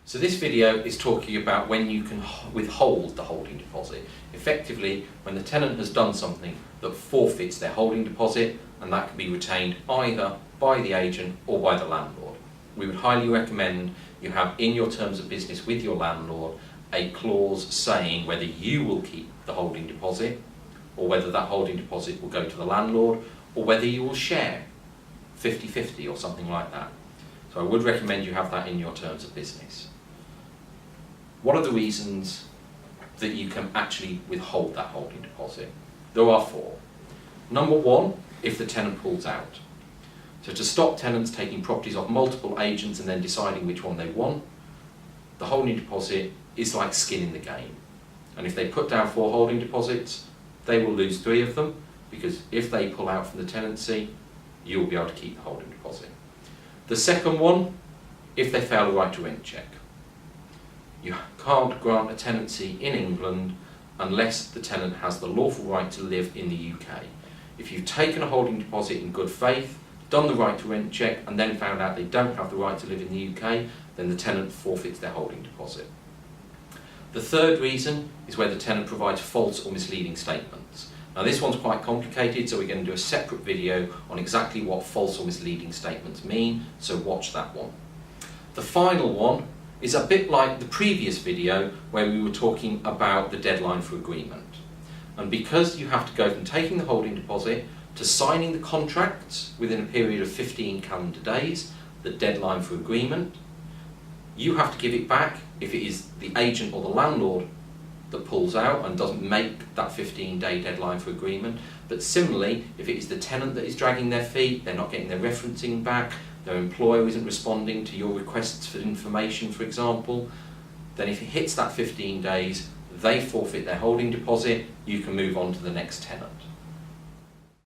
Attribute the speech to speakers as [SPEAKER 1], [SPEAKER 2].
[SPEAKER 1] So this video is talking about when you can withhold the holding deposit. Effectively, when the tenant has done something that forfeits their holding deposit, and that can be retained either by the agent or by the landlord. We would highly recommend you have in your terms of business with your landlord a clause saying whether you will keep the holding deposit or whether that holding deposit will go to the landlord or whether you will share 50-50 or something like that. So I would recommend you have that in your terms of business. What are the reasons that you can actually withhold that holding deposit? There are 4. Number 1, if the tenant pulls out. So to stop tenants taking properties off multiple agents and then deciding which one they want, the holding deposit is like skin in the game. And if they put down 4 holding deposits, they will lose 3 of them, because if they pull out from the tenancy, you'll be able to keep the holding deposit. The second one, if they fail a right to rent check. You can't grant a tenancy in England unless the tenant has the lawful right to live in the UK. If you've taken a holding deposit in good faith, done the right to rent check, and then found out they don't have the right to live in the UK, then the tenant forfeits their holding deposit. The third reason is where the tenant provides false or misleading statements. Now this one's quite complicated, so we're going to do a separate video on exactly what false or misleading statements mean, so watch that one. The final one is a bit like the previous video where we were talking about the deadline for agreement. And because you have to go from taking the holding deposit to signing the contracts within a period of 15 calendar days, the deadline for agreement, you have to give it back if it is the agent or the landlord that pulls out and doesn't make that 15-day deadline for agreement. But similarly, if it is the tenant that is dragging their feet, they're not getting their referencing back, their employer isn't responding to your requests for information, for example, then if it hits that 15 days, they forfeit their holding deposit, you can move on to the next tenant.